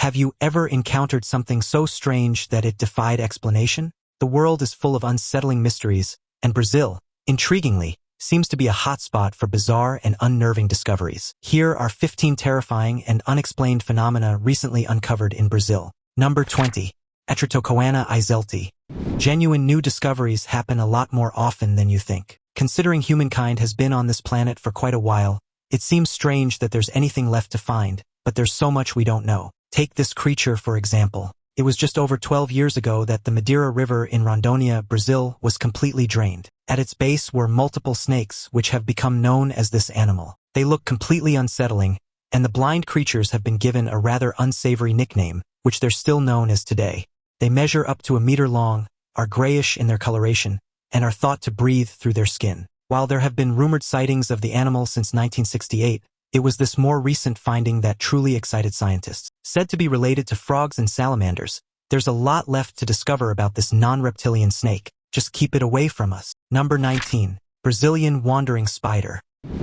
Have you ever encountered something so strange that it defied explanation? The world is full of unsettling mysteries, and Brazil, intriguingly, seems to be a hotspot for bizarre and unnerving discoveries. Here are 15 terrifying and unexplained phenomena recently uncovered in Brazil. Number 20. Attoana Iselti. Genuine new discoveries happen a lot more often than you think. Considering humankind has been on this planet for quite a while, it seems strange that there's anything left to find, but there's so much we don't know. Take this creature, for example. It was just over 12 years ago that the Madeira River in Rondônia, Brazil, was completely drained. At its base were multiple snakes, which have become known as this animal. They look completely unsettling, and the blind creatures have been given a rather unsavory nickname, which they're still known as today. They measure up to a meter long, are grayish in their coloration, and are thought to breathe through their skin. While there have been rumored sightings of the animal since 1968, it was this more recent finding that truly excited scientists. Said to be related to frogs and salamanders, there's a lot left to discover about this non-reptilian snake. Just keep it away from us. Number 19. Brazilian wandering spider.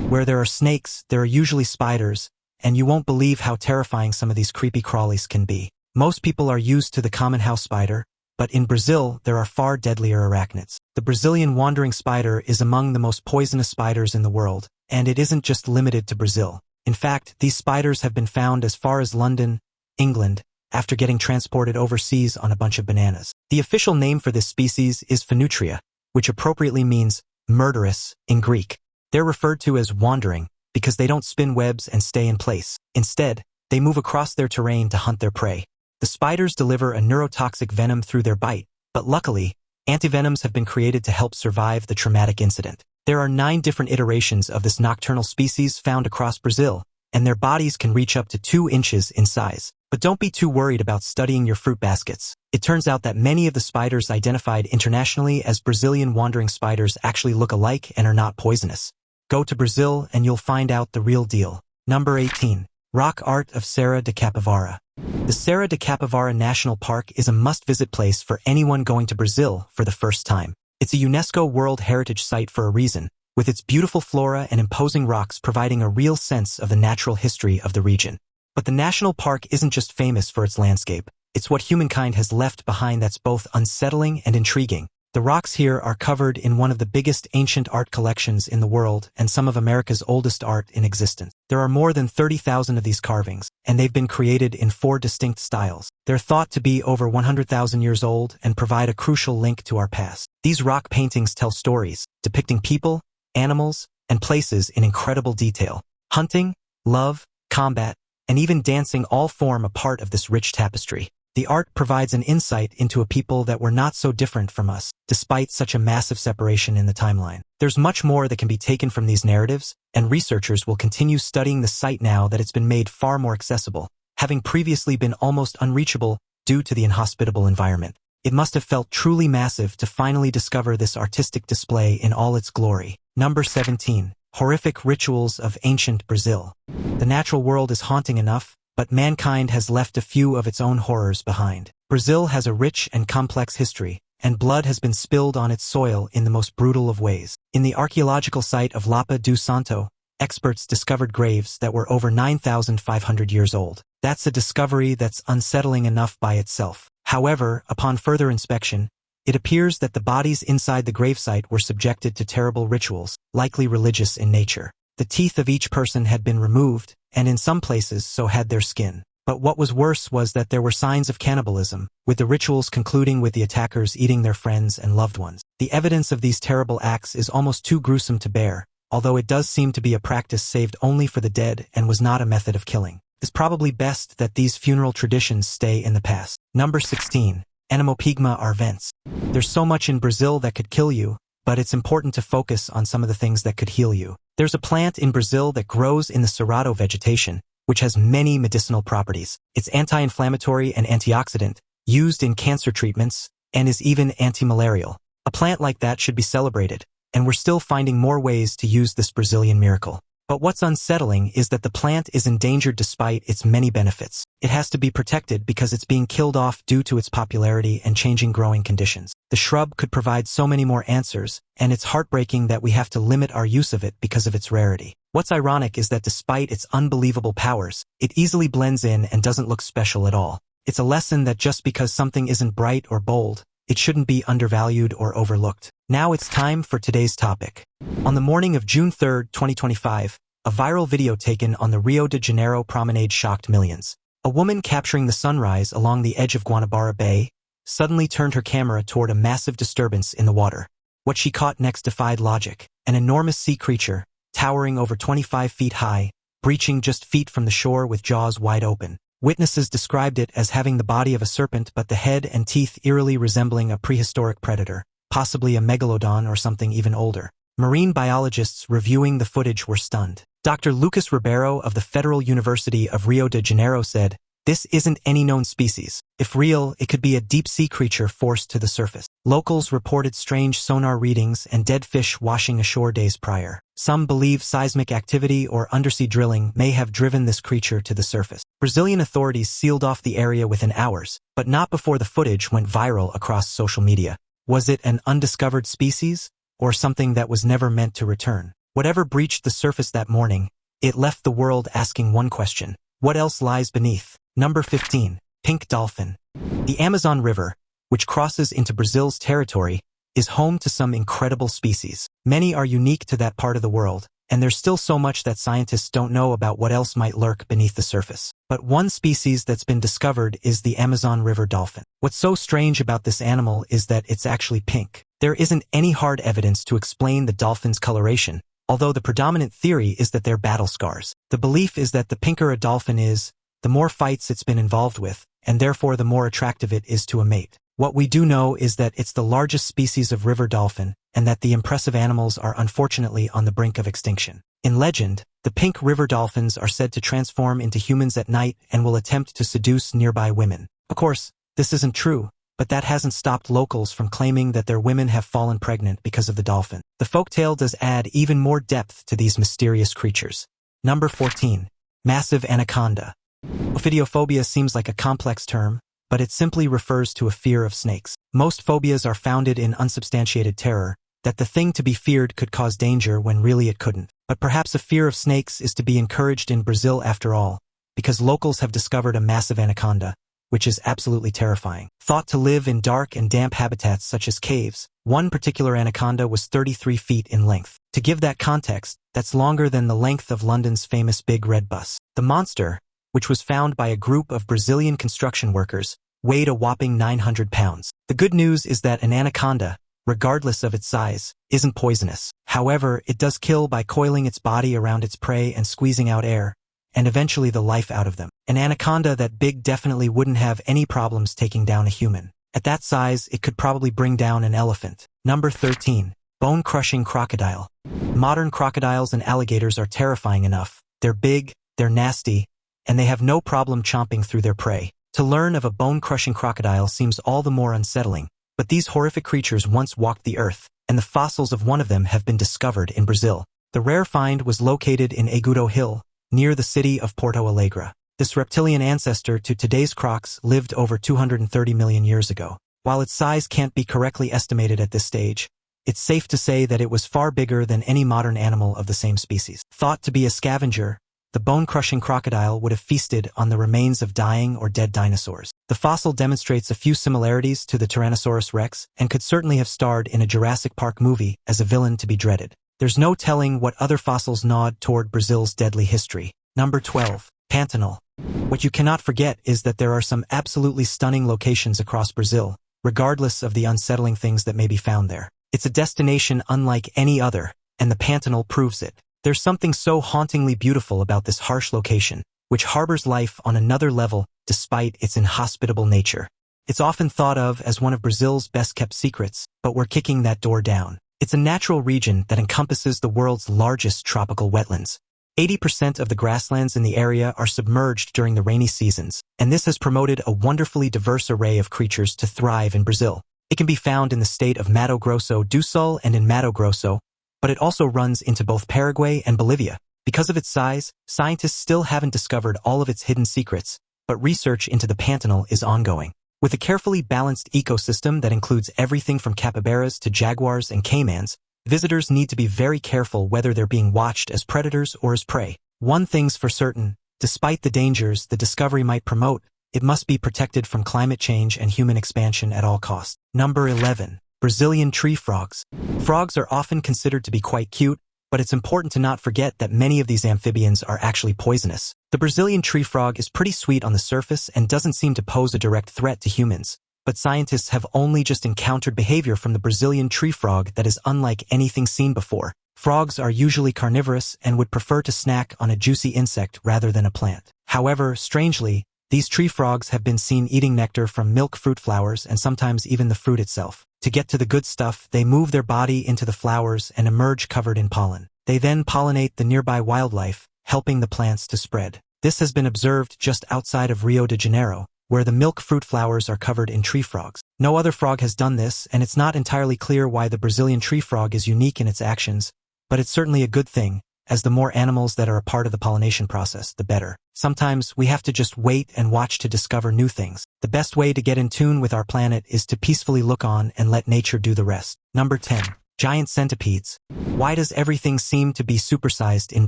Where there are snakes, there are usually spiders, and you won't believe how terrifying some of these creepy crawlies can be. Most people are used to the common house spider, but in Brazil, there are far deadlier arachnids. The Brazilian wandering spider is among the most poisonous spiders in the world, and it isn't just limited to Brazil. In fact, these spiders have been found as far as London, England, after getting transported overseas on a bunch of bananas. The official name for this species is Phenutria, which appropriately means murderous in Greek. They're referred to as wandering because they don't spin webs and stay in place. Instead, they move across their terrain to hunt their prey. The spiders deliver a neurotoxic venom through their bite, but luckily, antivenoms have been created to help survive the traumatic incident. There are 9 different iterations of this nocturnal species found across Brazil, and their bodies can reach up to 2 inches in size. But don't be too worried about studying your fruit baskets. It turns out that many of the spiders identified internationally as Brazilian wandering spiders actually look alike and are not poisonous. Go to Brazil and you'll find out the real deal. Number 18. Rock art of Serra de Capivara. The Serra de Capivara National Park is a must-visit place for anyone going to Brazil for the first time. It's a UNESCO World Heritage Site for a reason, with its beautiful flora and imposing rocks providing a real sense of the natural history of the region. But the national park isn't just famous for its landscape. It's what humankind has left behind that's both unsettling and intriguing. The rocks here are covered in one of the biggest ancient art collections in the world and some of America's oldest art in existence. There are more than 30,000 of these carvings, and they've been created in 4 distinct styles. They're thought to be over 100,000 years old and provide a crucial link to our past. These rock paintings tell stories, depicting people, animals, and places in incredible detail. Hunting, love, combat, and even dancing all form a part of this rich tapestry. The art provides an insight into a people that were not so different from us, despite such a massive separation in the timeline. There's much more that can be taken from these narratives, and researchers will continue studying the site now that it's been made far more accessible, having previously been almost unreachable due to the inhospitable environment. It must have felt truly massive to finally discover this artistic display in all its glory. Number 17. Horrific rituals of ancient Brazil. The natural world is haunting enough, but mankind has left a few of its own horrors behind. Brazil has a rich and complex history, and blood has been spilled on its soil in the most brutal of ways. In the archaeological site of Lapa do Santo, experts discovered graves that were over 9,500 years old. That's a discovery that's unsettling enough by itself. However, upon further inspection, it appears that the bodies inside the gravesite were subjected to terrible rituals, likely religious in nature. The teeth of each person had been removed, and in some places so had their skin. But what was worse was that there were signs of cannibalism, with the rituals concluding with the attackers eating their friends and loved ones. The evidence of these terrible acts is almost too gruesome to bear, although it does seem to be a practice saved only for the dead and was not a method of killing. It's probably best that these funeral traditions stay in the past. Number 16. Animopigma are vents. There's so much in Brazil that could kill you, but it's important to focus on some of the things that could heal you. There's a plant in Brazil that grows in the Cerrado vegetation, which has many medicinal properties. It's anti-inflammatory and antioxidant, used in cancer treatments, and is even anti-malarial. A plant like that should be celebrated, and we're still finding more ways to use this Brazilian miracle. But what's unsettling is that the plant is endangered despite its many benefits. It has to be protected because it's being killed off due to its popularity and changing growing conditions. The shrub could provide so many more answers, and it's heartbreaking that we have to limit our use of it because of its rarity. What's ironic is that despite its unbelievable powers, it easily blends in and doesn't look special at all. It's a lesson that just because something isn't bright or bold, it shouldn't be undervalued or overlooked. Now it's time for today's topic. On the morning of June 3, 2025, a viral video taken on the Rio de Janeiro promenade shocked millions. A woman capturing the sunrise along the edge of Guanabara Bay suddenly turned her camera toward a massive disturbance in the water. What she caught next defied logic. An enormous sea creature, towering over 25 feet high, breaching just feet from the shore with jaws wide open. Witnesses described it as having the body of a serpent but the head and teeth eerily resembling a prehistoric predator, possibly a megalodon or something even older. Marine biologists reviewing the footage were stunned. Dr. Lucas Ribeiro of the Federal University of Rio de Janeiro said, "This isn't any known species. If real, it could be a deep-sea creature forced to the surface." Locals reported strange sonar readings and dead fish washing ashore days prior. Some believe seismic activity or undersea drilling may have driven this creature to the surface. Brazilian authorities sealed off the area within hours, but not before the footage went viral across social media. Was it an undiscovered species, or something that was never meant to return? Whatever breached the surface that morning, it left the world asking one question: what else lies beneath? Number 15. Pink dolphin. The Amazon River, which crosses into Brazil's territory, is home to some incredible species. Many are unique to that part of the world, and there's still so much that scientists don't know about what else might lurk beneath the surface. But one species that's been discovered is the Amazon River dolphin. What's so strange about this animal is that it's actually pink. There isn't any hard evidence to explain the dolphin's coloration, although the predominant theory is that they're battle scars. The belief is that the pinker a dolphin is, the more fights it's been involved with, and therefore the more attractive it is to a mate. What we do know is that it's the largest species of river dolphin, and that the impressive animals are unfortunately on the brink of extinction. In legend, the pink river dolphins are said to transform into humans at night and will attempt to seduce nearby women. Of course, this isn't true, but that hasn't stopped locals from claiming that their women have fallen pregnant because of the dolphin. The folktale does add even more depth to these mysterious creatures. Number 14. Massive anaconda. Ophidiophobia seems like a complex term, but it simply refers to a fear of snakes. Most phobias are founded in unsubstantiated terror, that the thing to be feared could cause danger when really it couldn't. But perhaps a fear of snakes is to be encouraged in Brazil after all, because locals have discovered a massive anaconda, which is absolutely terrifying. Thought to live in dark and damp habitats such as caves, one particular anaconda was 33 feet in length. To give that context, that's longer than the length of London's famous Big Red Bus. The monster, which was found by a group of Brazilian construction workers, weighed a whopping 900 pounds. The good news is that an anaconda, regardless of its size, isn't poisonous. However, it does kill by coiling its body around its prey and squeezing out air, and eventually the life out of them. An anaconda that big definitely wouldn't have any problems taking down a human. At that size, it could probably bring down an elephant. Number 13. Bone-crushing crocodile. Modern crocodiles and alligators are terrifying enough. They're big, they're nasty, and they have no problem chomping through their prey. To learn of a bone-crushing crocodile seems all the more unsettling, but these horrific creatures once walked the earth, and the fossils of one of them have been discovered in Brazil. The rare find was located in Agudo Hill, near the city of Porto Alegre. This reptilian ancestor to today's crocs lived over 230 million years ago. While its size can't be correctly estimated at this stage, it's safe to say that it was far bigger than any modern animal of the same species. Thought to be a scavenger, the bone-crushing crocodile would have feasted on the remains of dying or dead dinosaurs. The fossil demonstrates a few similarities to the Tyrannosaurus rex and could certainly have starred in a Jurassic Park movie as a villain to be dreaded. There's no telling what other fossils nod toward Brazil's deadly history. Number 12. Pantanel. What you cannot forget is that there are some absolutely stunning locations across Brazil, regardless of the unsettling things that may be found there. It's a destination unlike any other, and the Pantanel proves it. There's something so hauntingly beautiful about this harsh location, which harbors life on another level despite its inhospitable nature. It's often thought of as one of Brazil's best-kept secrets, but we're kicking that door down. It's a natural region that encompasses the world's largest tropical wetlands. 80% of the grasslands in the area are submerged during the rainy seasons, and this has promoted a wonderfully diverse array of creatures to thrive in Brazil. It can be found in the state of Mato Grosso do Sul and in Mato Grosso, but it also runs into both Paraguay and Bolivia. Because of its size, scientists still haven't discovered all of its hidden secrets, but research into the Pantanel is ongoing. With a carefully balanced ecosystem that includes everything from capybaras to jaguars and caimans, visitors need to be very careful whether they're being watched as predators or as prey. One thing's for certain, despite the dangers the discovery might promote, it must be protected from climate change and human expansion at all costs. Number 11. Brazilian tree frogs. Frogs are often considered to be quite cute, but it's important to not forget that many of these amphibians are actually poisonous. The Brazilian tree frog is pretty sweet on the surface and doesn't seem to pose a direct threat to humans, but scientists have only just encountered behavior from the Brazilian tree frog that is unlike anything seen before. Frogs are usually carnivorous and would prefer to snack on a juicy insect rather than a plant. However, strangely, these tree frogs have been seen eating nectar from milk fruit flowers and sometimes even the fruit itself. To get to the good stuff, they move their body into the flowers and emerge covered in pollen. They then pollinate the nearby wildlife, helping the plants to spread. This has been observed just outside of Rio de Janeiro, where the milk fruit flowers are covered in tree frogs. No other frog has done this, and it's not entirely clear why the Brazilian tree frog is unique in its actions, but it's certainly a good thing, as the more animals that are a part of the pollination process, the better. Sometimes we have to just wait and watch to discover new things. The best way to get in tune with our planet is to peacefully look on and let nature do the rest. Number 10. Giant centipedes. Why does everything seem to be supersized in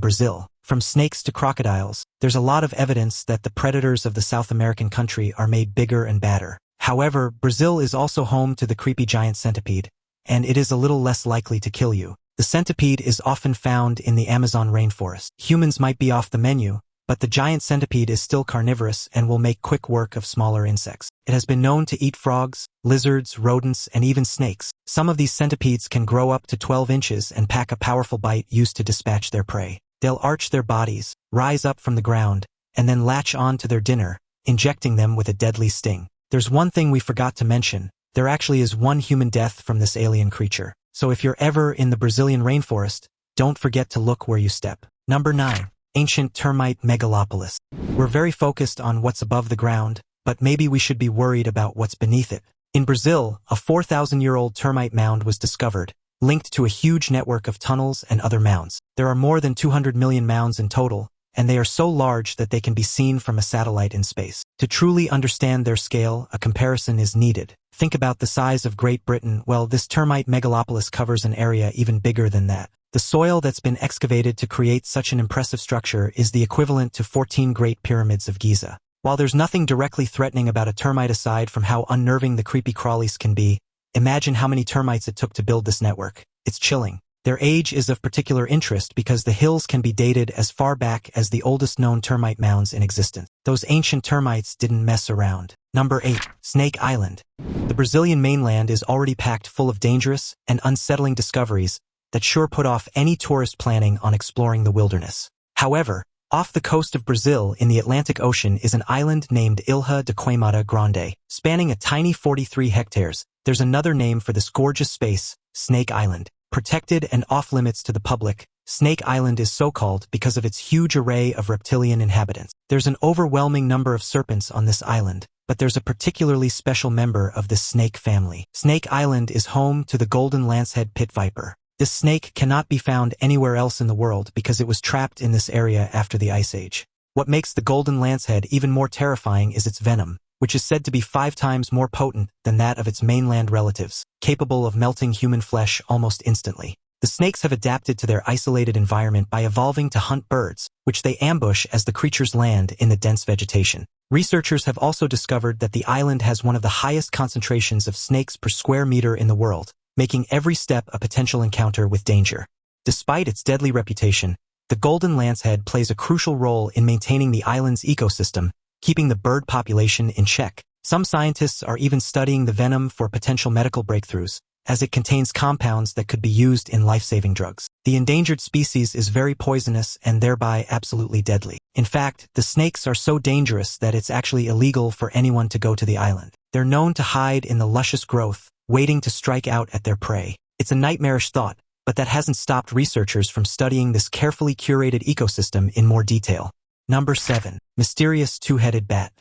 Brazil? From snakes to crocodiles, there's a lot of evidence that the predators of the South American country are made bigger and badder. However, Brazil is also home to the creepy giant centipede, and it is a little less likely to kill you. The centipede is often found in the Amazon rainforest. Humans might be off the menu, but the giant centipede is still carnivorous and will make quick work of smaller insects. It has been known to eat frogs, lizards, rodents, and even snakes. Some of these centipedes can grow up to 12 inches and pack a powerful bite used to dispatch their prey. They'll arch their bodies, rise up from the ground, and then latch on to their dinner, injecting them with a deadly sting. There's one thing we forgot to mention. There actually is one human death from this alien creature. So if you're ever in the Brazilian rainforest, don't forget to look where you step. Number 9. Ancient termite Megalopous. We're very focused on what's above the ground, but maybe we should be worried about what's beneath it. In Brazil, a 4,000-year-old termite mound was discovered, linked to a huge network of tunnels and other mounds. There are more than 200 million mounds in total, and they are so large that they can be seen from a satellite in space. To truly understand their scale, a comparison is needed. Think about the size of Great Britain. Well, this termite Megalopous covers an area even bigger than that. The soil that's been excavated to create such an impressive structure is the equivalent to 14 Great Pyramids of Giza. While there's nothing directly threatening about a termite aside from how unnerving the creepy crawlies can be, imagine how many termites it took to build this network. It's chilling. Their age is of particular interest because the hills can be dated as far back as the oldest known termite mounds in existence. Those ancient termites didn't mess around. Number 8. Snake Island. The Brazilian mainland is already packed full of dangerous and unsettling discoveries that sure put off any tourist planning on exploring the wilderness. However, off the coast of Brazil in the Atlantic Ocean is an island named Ilha de Queimada Grande. Spanning a tiny 43 hectares, there's another name for this gorgeous space, Snake Island. Protected and off-limits to the public, Snake Island is so called because of its huge array of reptilian inhabitants. There's an overwhelming number of serpents on this island, but there's a particularly special member of this snake family. Snake Island is home to the golden lancehead pit viper. This snake cannot be found anywhere else in the world because it was trapped in this area after the Ice Age. What makes the golden lancehead even more terrifying is its venom, which is said to be 5 times more potent than that of its mainland relatives, capable of melting human flesh almost instantly. The snakes have adapted to their isolated environment by evolving to hunt birds, which they ambush as the creatures land in the dense vegetation. Researchers have also discovered that the island has one of the highest concentrations of snakes per square meter in the world, making every step a potential encounter with danger. Despite its deadly reputation, the golden lancehead plays a crucial role in maintaining the island's ecosystem, keeping the bird population in check. Some scientists are even studying the venom for potential medical breakthroughs, as it contains compounds that could be used in life-saving drugs. The endangered species is very poisonous and thereby absolutely deadly. In fact, the snakes are so dangerous that it's actually illegal for anyone to go to the island. They're known to hide in the luscious growth, waiting to strike out at their prey. It's a nightmarish thought, but that hasn't stopped researchers from studying this carefully curated ecosystem in more detail. Number 7. Mysterious two-headed bat.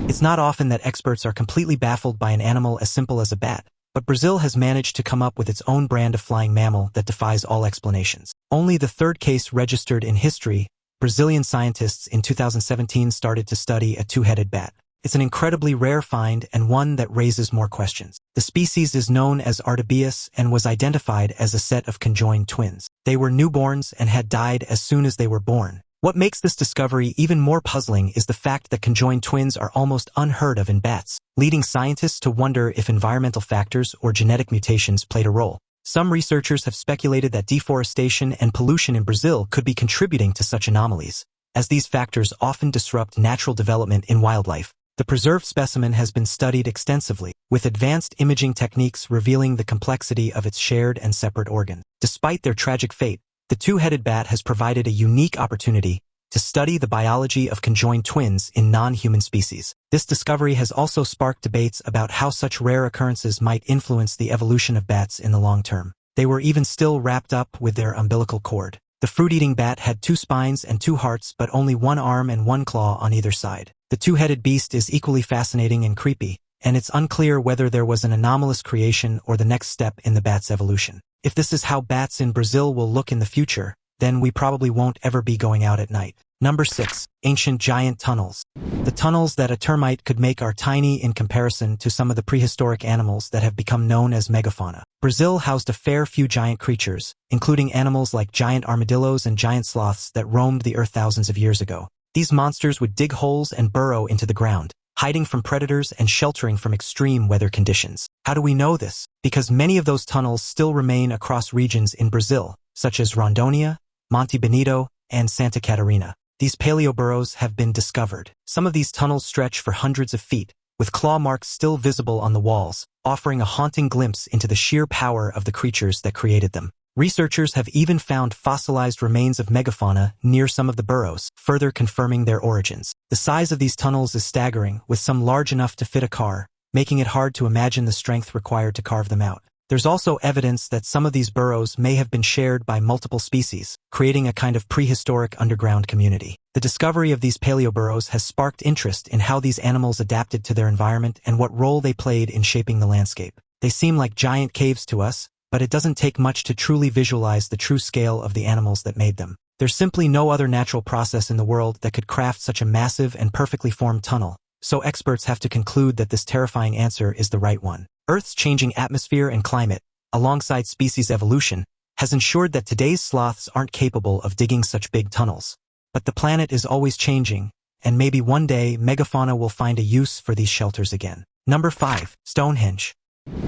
It's not often that experts are completely baffled by an animal as simple as a bat, but Brazil has managed to come up with its own brand of flying mammal that defies all explanations. Only the third case registered in history Brazilian scientists in 2017 started to study a two-headed bat. It's an incredibly rare find and one that raises more questions. The species is known as Artabeus and was identified as a set of conjoined twins. They were newborns and had died as soon as they were born. What makes this discovery even more puzzling is the fact that conjoined twins are almost unheard of in bats, leading scientists to wonder if environmental factors or genetic mutations played a role. Some researchers have speculated that deforestation and pollution in Brazil could be contributing to such anomalies, as these factors often disrupt natural development in wildlife. The preserved specimen has been studied extensively, with advanced imaging techniques revealing the complexity of its shared and separate organs. Despite their tragic fate, the two-headed bat has provided a unique opportunity to study the biology of conjoined twins in non-human species. This discovery has also sparked debates about how such rare occurrences might influence the evolution of bats in the long term. They were even still wrapped up with their umbilical cord. The fruit-eating bat had 2 spines and 2 hearts but only 1 arm and 1 claw on either side. The two-headed beast is equally fascinating and creepy, and it's unclear whether there was an anomalous creation or the next step in the bat's evolution. If this is how bats in Brazil will look in the future, then we probably won't ever be going out at night. Number 6. Ancient giant tunnels. The tunnels that a termite could make are tiny in comparison to some of the prehistoric animals that have become known as megafauna. Brazil housed a fair few giant creatures, including animals like giant armadillos and giant sloths that roamed the earth thousands of years ago. These monsters would dig holes and burrow into the ground, hiding from predators and sheltering from extreme weather conditions. How do we know this? Because many of those tunnels still remain across regions in Brazil, such as Rondônia, Monte Benito, and Santa Catarina. These paleoburrows have been discovered. Some of these tunnels stretch for hundreds of feet, with claw marks still visible on the walls, offering a haunting glimpse into the sheer power of the creatures that created them. Researchers have even found fossilized remains of megafauna near some of the burrows, further confirming their origins. The size of these tunnels is staggering, with some large enough to fit a car, making it hard to imagine the strength required to carve them out. There's also evidence that some of these burrows may have been shared by multiple species, creating a kind of prehistoric underground community. The discovery of these paleoburrows has sparked interest in how these animals adapted to their environment and what role they played in shaping the landscape. They seem like giant caves to us, but it doesn't take much to truly visualize the true scale of the animals that made them. There's simply no other natural process in the world that could craft such a massive and perfectly formed tunnel, so experts have to conclude that this terrifying answer is the right one. Earth's changing atmosphere and climate, alongside species evolution, has ensured that today's sloths aren't capable of digging such big tunnels. But the planet is always changing, and maybe one day megafauna will find a use for these shelters again. Number 5. Stonehenge.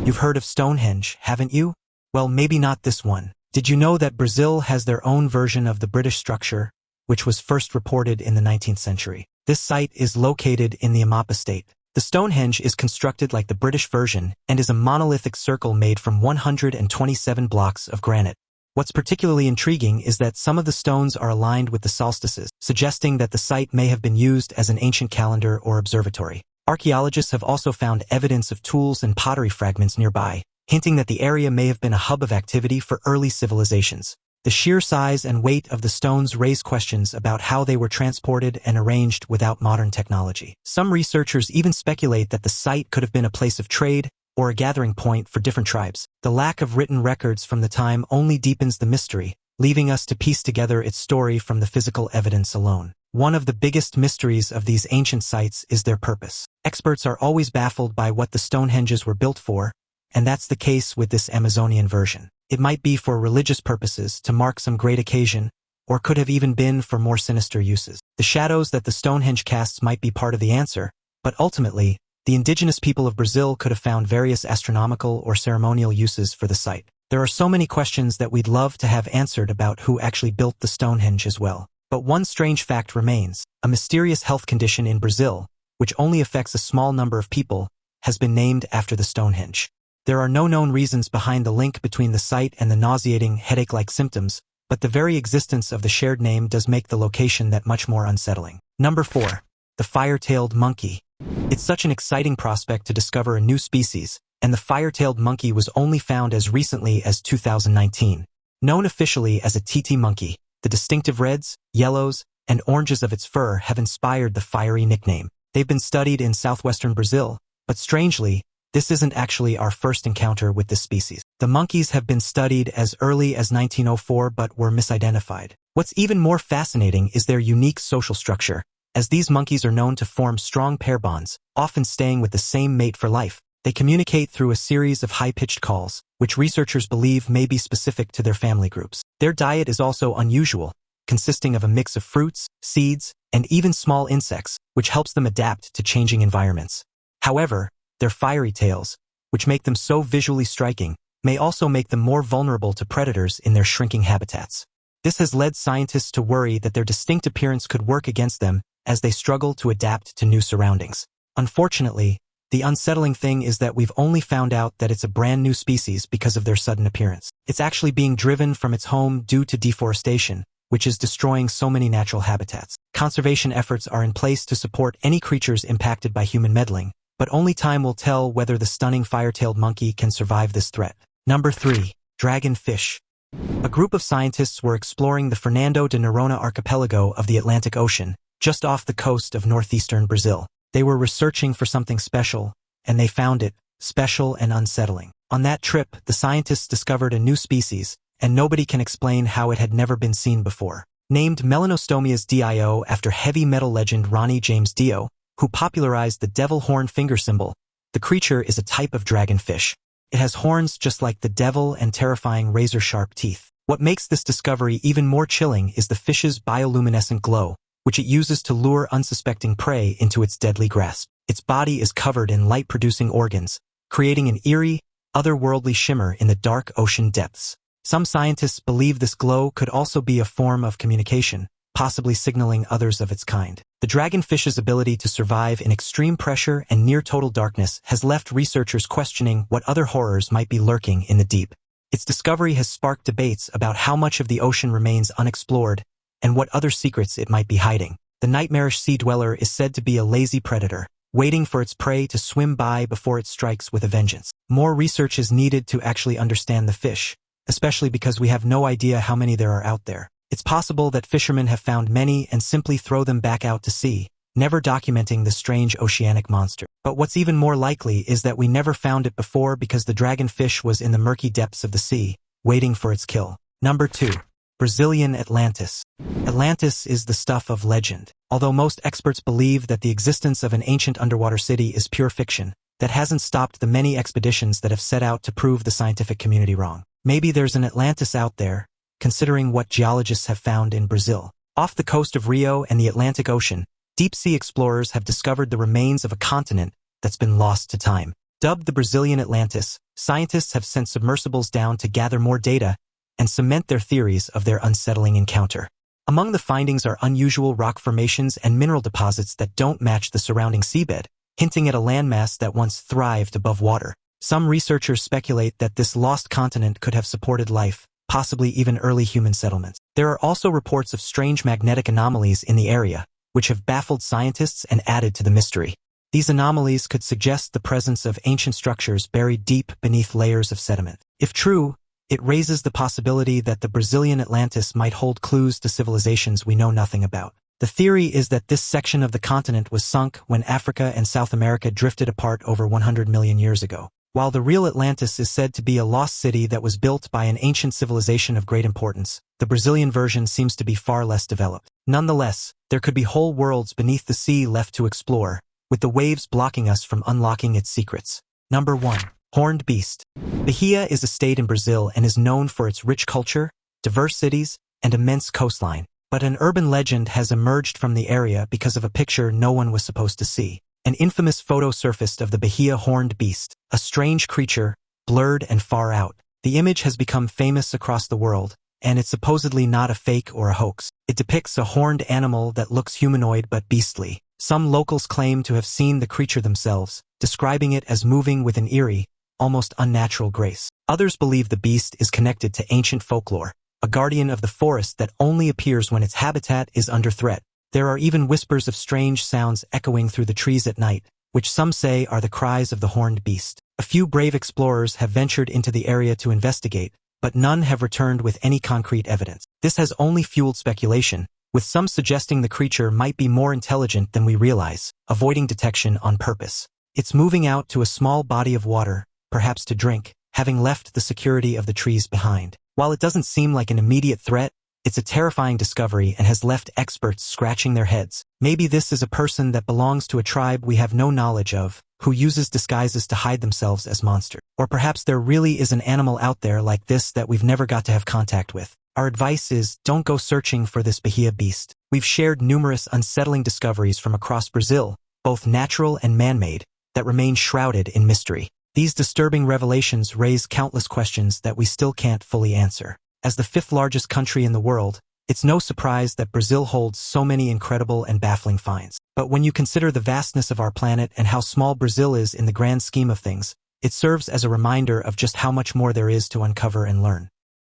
You've heard of Stonehenge, haven't you? Well, maybe not this one. Did you know that Brazil has their own version of the British structure, which was first reported in the 19th century? This site is located in the Amapá state. The Stonehenge is constructed like the British version and is a monolithic circle made from 127 blocks of granite. What's particularly intriguing is that some of the stones are aligned with the solstices, suggesting that the site may have been used as an ancient calendar or observatory. Archaeologists have also found evidence of tools and pottery fragments nearby, hinting that the area may have been a hub of activity for early civilizations. The sheer size and weight of the stones raise questions about how they were transported and arranged without modern technology. Some researchers even speculate that the site could have been a place of trade or a gathering point for different tribes. The lack of written records from the time only deepens the mystery, leaving us to piece together its story from the physical evidence alone. One of the biggest mysteries of these ancient sites is their purpose. Experts are always baffled by what the Stonehenges were built for, and that's the case with this Amazonian version. It might be for religious purposes to mark some great occasion, or could have even been for more sinister uses. The shadows that the Stonehenge casts might be part of the answer, but ultimately, the indigenous people of Brazil could have found various astronomical or ceremonial uses for the site. There are so many questions that we'd love to have answered about who actually built the Stonehenge as well. But one strange fact remains: a mysterious health condition in Brazil, which only affects a small number of people, has been named after the Stonehenge. There are no known reasons behind the link between the site and the nauseating, headache-like symptoms, but the very existence of the shared name does make the location that much more unsettling. Number 4. The Firetailed monkey. It's such an exciting prospect to discover a new species, and the Firetailed monkey was only found as recently as 2019. Known officially as a TT monkey, the distinctive reds, yellows, and oranges of its fur have inspired the fiery nickname. They've been studied in southwestern Brazil, but strangely, this isn't actually our first encounter with this species. The monkeys have been studied as early as 1904 but were misidentified. What's even more fascinating is their unique social structure, as these monkeys are known to form strong pair bonds, often staying with the same mate for life. They communicate through a series of high-pitched calls, which researchers believe may be specific to their family groups. Their diet is also unusual, consisting of a mix of fruits, seeds, and even small insects, which helps them adapt to changing environments. However, their fiery tails, which make them so visually striking, may also make them more vulnerable to predators in their shrinking habitats. This has led scientists to worry that their distinct appearance could work against them as they struggle to adapt to new surroundings. Unfortunately, the unsettling thing is that we've only found out that it's a brand new species because of their sudden appearance. It's actually being driven from its home due to deforestation, which is destroying so many natural habitats. Conservation efforts are in place to support any creatures impacted by human meddling, but only time will tell whether the stunning fire-tailed monkey can survive this threat. Number 3. Dragonfish. A group of scientists were exploring the Fernando de Noronha archipelago of the Atlantic Ocean, just off the coast of northeastern Brazil. They were researching for something special, and they found it special and unsettling. On that trip, the scientists discovered a new species, and nobody can explain how it had never been seen before. Named Melanostomias dio after heavy metal legend Ronnie James Dio, who popularized the devil horn finger symbol, the creature is a type of dragonfish. It has horns just like the devil and terrifying razor-sharp teeth. What makes this discovery even more chilling is the fish's bioluminescent glow, which it uses to lure unsuspecting prey into its deadly grasp. Its body is covered in light-producing organs, creating an eerie, otherworldly shimmer in the dark ocean depths. Some scientists believe this glow could also be a form of communication, possibly signaling others of its kind. The dragonfish's ability to survive in extreme pressure and near total darkness has left researchers questioning what other horrors might be lurking in the deep. Its discovery has sparked debates about how much of the ocean remains unexplored and what other secrets it might be hiding. The nightmarish sea dweller is said to be a lazy predator, waiting for its prey to swim by before it strikes with a vengeance. More research is needed to actually understand the fish, especially because we have no idea how many there are out there. It's possible that fishermen have found many and simply throw them back out to sea, never documenting the strange oceanic monster. But what's even more likely is that we never found it before because the dragonfish was in the murky depths of the sea, waiting for its kill. Number 2. Brazilian Atlantis. Atlantis is the stuff of legend. Although most experts believe that the existence of an ancient underwater city is pure fiction, that hasn't stopped the many expeditions that have set out to prove the scientific community wrong. Maybe there's an Atlantis out there, considering what geologists have found in Brazil. Off the coast of Rio and the Atlantic Ocean, deep-sea explorers have discovered the remains of a continent that's been lost to time. Dubbed the Brazilian Atlantis, scientists have sent submersibles down to gather more data and cement their theories of their unsettling encounter. Among the findings are unusual rock formations and mineral deposits that don't match the surrounding seabed, hinting at a landmass that once thrived above water. Some researchers speculate that this lost continent could have supported life, possibly even early human settlements. There are also reports of strange magnetic anomalies in the area, which have baffled scientists and added to the mystery. These anomalies could suggest the presence of ancient structures buried deep beneath layers of sediment. If true, it raises the possibility that the Brazilian Atlantis might hold clues to civilizations we know nothing about. The theory is that this section of the continent was sunk when Africa and South America drifted apart over 100 million years ago. While the real Atlantis is said to be a lost city that was built by an ancient civilization of great importance, the Brazilian version seems to be far less developed. Nonetheless, there could be whole worlds beneath the sea left to explore, with the waves blocking us from unlocking its secrets. Number 1. Horned Beast. Bahia is a state in Brazil and is known for its rich culture, diverse cities, and immense coastline. But an urban legend has emerged from the area because of a picture no one was supposed to see. An infamous photo surfaced of the Bahia horned beast, a strange creature, blurred and far out. The image has become famous across the world, and it's supposedly not a fake or a hoax. It depicts a horned animal that looks humanoid but beastly. Some locals claim to have seen the creature themselves, describing it as moving with an eerie, almost unnatural grace. Others believe the beast is connected to ancient folklore, a guardian of the forest that only appears when its habitat is under threat. There are even whispers of strange sounds echoing through the trees at night, which some say are the cries of the horned beast. A few brave explorers have ventured into the area to investigate, but none have returned with any concrete evidence. This has only fueled speculation, with some suggesting the creature might be more intelligent than we realize, avoiding detection on purpose. It's moving out to a small body of water, perhaps to drink, having left the security of the trees behind. While it doesn't seem like an immediate threat, it's a terrifying discovery and has left experts scratching their heads. Maybe this is a person that belongs to a tribe we have no knowledge of, who uses disguises to hide themselves as monsters. Or perhaps there really is an animal out there like this that we've never got to have contact with. Our advice is, don't go searching for this Bahia beast. We've shared numerous unsettling discoveries from across Brazil, both natural and man-made, that remain shrouded in mystery. These disturbing revelations raise countless questions that we still can't fully answer. As the fifth largest country in the world, it's no surprise that Brazil holds so many incredible and baffling finds. But when you consider the vastness of our planet and how small Brazil is in the grand scheme of things, it serves as a reminder of just how much more there is to uncover and learn.